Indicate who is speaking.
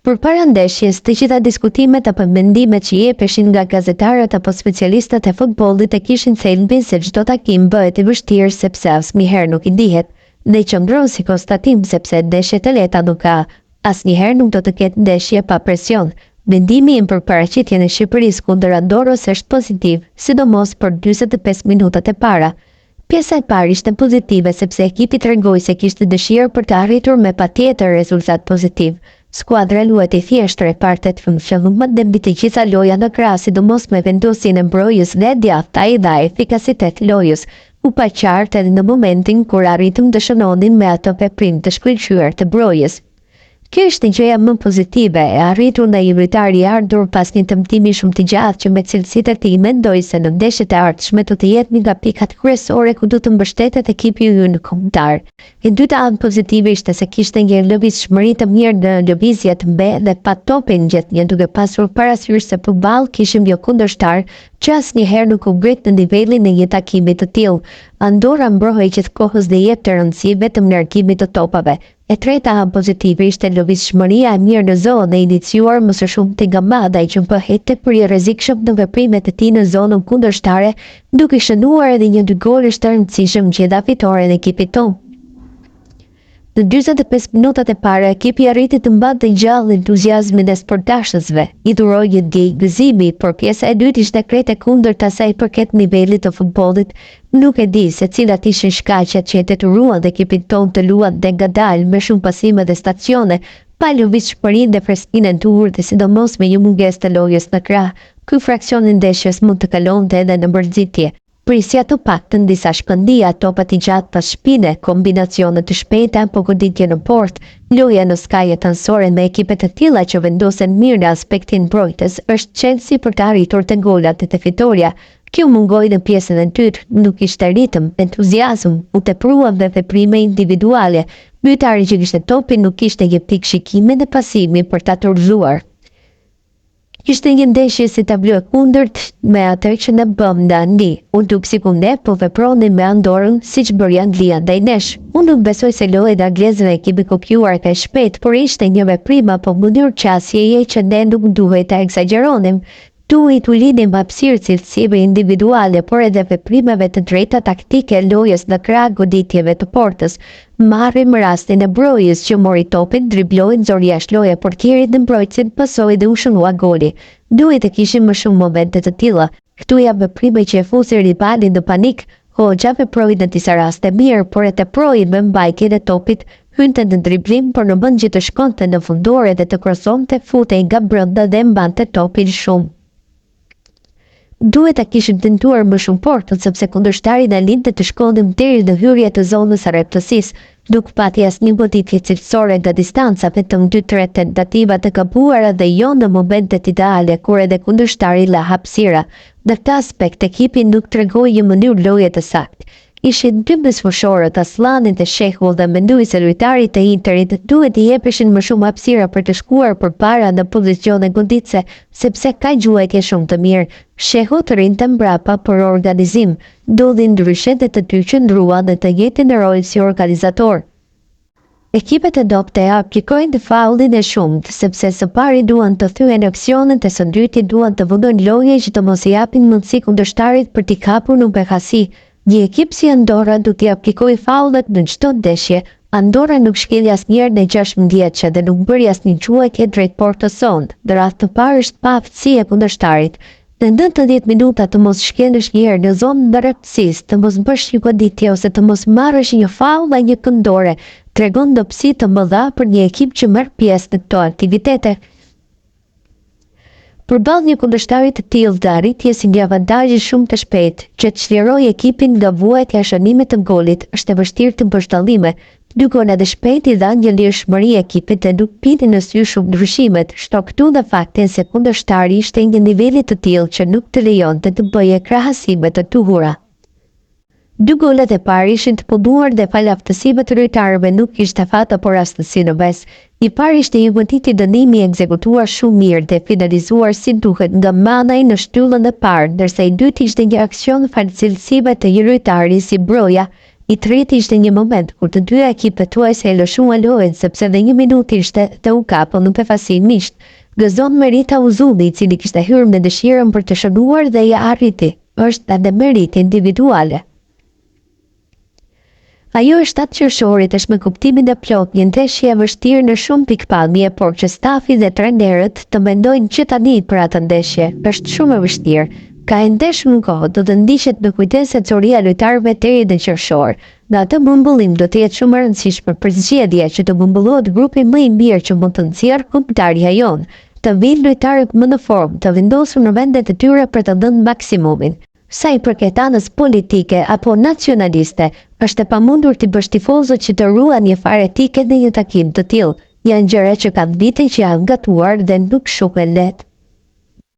Speaker 1: Përpara ndeshjes, të gjitha diskutimet apo mendimet që jepeshin nga gazetarët apo specialistët e futbollit e kishin thelbin se çdo takim bëhet i vështirë sepse asnjëherë nuk i dihet, dhe qëndron si konstatim sepse ndeshjet e lehta nuk ka, asnjëherë nuk do të ketë ndeshje pa presion. Mendimi im për paraqitjen e Shqipërisë kundër Andorrës është pozitiv, sidomos për 45 minutat e para. Pjesa e parë ishte pozitive sepse ekipi tregoi se kishte dëshirë për të arritur me patjetër rezultat pozitiv. Skuadra luajti thjesht partet funksionuan dhe mbi të gjitha loja në krah, sidomos me vendosjen e mbrojtjes dhe djathta dhe efikasitet lojës. U pa qartë edhe në momentin kur arritëm të shënonin me ato veprim të shkëlqyer të mbrojtjes. Kjo ishte gjëja më pozitive e arritur nga i lojtari i ardhur pas një tëmtimi shumë të gjatë që me cilësitë e tij mendoj se në ndeshjet e ardhshme do të jetë një nga pikat kryesore ku do të mbështetet ekipi ynë kombëtar. E dyta anë pozitive ishte se kishte një lëvizshmëri të mirë në lëvizje të mbe dhe pa topin gjithnjë, duke pasur parasysh se përballë kishim jo kundërshtar që asnjëherë nuk u ngrit në nivelin e një takimi të tillë. Andorra mbrojtej gjithkohës dhe jep të rëndësi vetëm largimit të topave. E treta anë pozitive ishte lëvizshmëria e mirë në zonë e iniciuar më së shumti nga Madaj që bëhet tepër i rrezikshëm në veprimet e tij në zonën kundërshtare, duke shënuar edhe një 2 golësh të rëndësishëm që dha fitoren ekipit tonë. Në 45 minutat e para, ekipi arriti të mbante gjallë entuziazmin e sportashësve. I dhuroi një gëzimi, por pjesa e dytë ishte krejt e kundërta sa i përket nivelit të futbollit. Nuk e di se cilat ishin shkaqet që e detyruan ekipin tonë të luante ngadalë me shumë pasime dhe stacione, pa lëvizshmërinë dhe freskinë e duhur dhe sidomos me një mungesë të lojës në krah. Ky fraksion i ndeshjes mund të kalonte edhe në mërzitje. Prisja të paktën disa shpëndija, topat i gjatë pas shpine, kombinacione të shpejta apo goditje në port, loja në skajet anësore me ekipe të tilla që vendosen mirë në aspektin mbrojtës, është çelësi për të arritur të golat e të fitoria. Kjo mungoi në pjesën e dytë, nuk ishte ritëm, entuziazëm, u tepruan dhe veprime individuale. Lojtari që kishte topin nuk kishte një pikë shikimi dhe pasimi për ta turzuar. Ishte një ndeshje si tablo e kundërt me atë që ne bëm ndani. Unë duk si ku ne po vepronin me Andorrën siç bëri Anglia ndaj nesh. Unë nuk besoj se loja e anglezëve ekipi kopjuar ka shpejt, por ishte një veprim apo mënyrë qasjeje që ne nuk duhet ta eksagjeronim. Duhet u lidhim hapësirë cilësive individuale, por edhe veprimeve të drejta taktike, lojës në krah, goditjeve të portës. Marrim rastin e mbrojtjes që mori topin, dribloi, nxori jashtë loja portierit dhe mbrojtësin pasoi dhe u shënua goli. Duhet të kishim më shumë momente të tilla. Këtu janë veprime që e fusin rivalin në panik. Hoxha veproi në disa raste mirë, por e teproi me mbajtjen e topit, hynte në driblim, por në vend që të shkonte në fundore dhe të krosonte, futej nga brenda dhe mbante topin shumë. Duhet ta kishim tentuar më shumë portën sepse kundërshtari na linte të shkonim deri në hyrje të zonës së rreptësisë, nuk pati asnjë goditje cilësore nga distanca, vetëm 2-3 tentativa të gabuara dhe jo në momentet ideale kur edhe kundërshtari la hapësira. Në këtë aspekt ekipi nuk tregoi një mënyrë loje të saktë. Ishin 2 mesfushorët, Asllani dhe Shehu, dhe mendoj se lojtarit e Interit duhet i jepeshin më shumë hapësira për të shkuar përpara në pozicione goditse, sepse ka gjuajtje shumë të mirë. Shehu të rinte mbrapa për organizim, ndodhi ndryshe dhe të dy qëndruan dhe të njëjtin rol si organizator. Ekipet e dopte aplikojnë faullin e shumt, sepse së pari duan të thyen aksionet e së dyti duan të vendojnë loje që të mos i japin mundësi kundërshtarit për t'i kapur në behasi. Një ekip si Andorra do t'i aplikojë faullet në çdo ndeshje. Andorra nuk shkeli asnjëherë në 16 dhe nuk bëri asnjë gjuajtje drejt portës sonë. Në radhë të parë është pa aftësi e kundërshtarit. Në 90 minuta të mos shkelësh njëherë në zonë në rreptësisë, të mos bësh një goditje ose të mos marrësh një faull nga një këndore, tregon dobësi të mëdha për një ekip që merr pjesë në këto aktivitete. Përballë një kundërshtari të tillë dhe arritjes një avantazhi shumë të shpejtë, që të çlirojë ekipin nga vuajtja e shënimit të golit, është e vështirë të bësh dallime. 2 gola dhe shpejt i dhanë një lirshmëri ekipit dhe nuk piti në sy shumë ndryshimet, shto këtu dhe faktin se kundërshtari ishte një niveli të tillë që nuk të lejonte të bëje krahasime të tuhura. 2 golet e parë ishin të punuar dhe fal aftësive të lojtarëve nuk kishte fat apo rastësi në mes. I parë ishte një goditje dënimi ekzekutuar shumë mirë dhe finalizuar si duhet nga Manaj në shtyllën e parë, ndërsa i dyti ishte një aksion fal cilësive të një lojtari si Broja. I treti ishte një moment kur të dyja ekipet tuajse e lëshuan lojën sepse dhe 1 minutë ishte të u kapën në befasimisht. Gëzon Merita Uzulli, i cili kishte hyrë me dëshirën për të shënuar dhe ja arriti. Është edhe merit individuale. Ajo është 7 qershorit është me kuptimin e plot një ndeshje e vështirë në shumë pikpamje, por që stafi dhe trajnerët të mendojnë që tani për atë ndeshje është shumë e vështirë. Ka e ndesh në kohë do të ndiqet me kujdes secoria lojtarëve deri në qershor. Në atë mbullim do të jetë shumë e rëndësishme për zgjedhje që të mbullohet grupi më i mirë që mund të nxjerrë kombëtarja jonë. Të vinë lojtarët më në formë, të vendosur në vendet e tyre për të dhënë maksimumin. Sa i përket anës politike apo nacionaliste, është e pamundur të bësh tifozët që të ruan një fare etike në një takim të tillë. Janë gjëra që kanë vite që janë gatuar dhe nuk shumë e lehtë.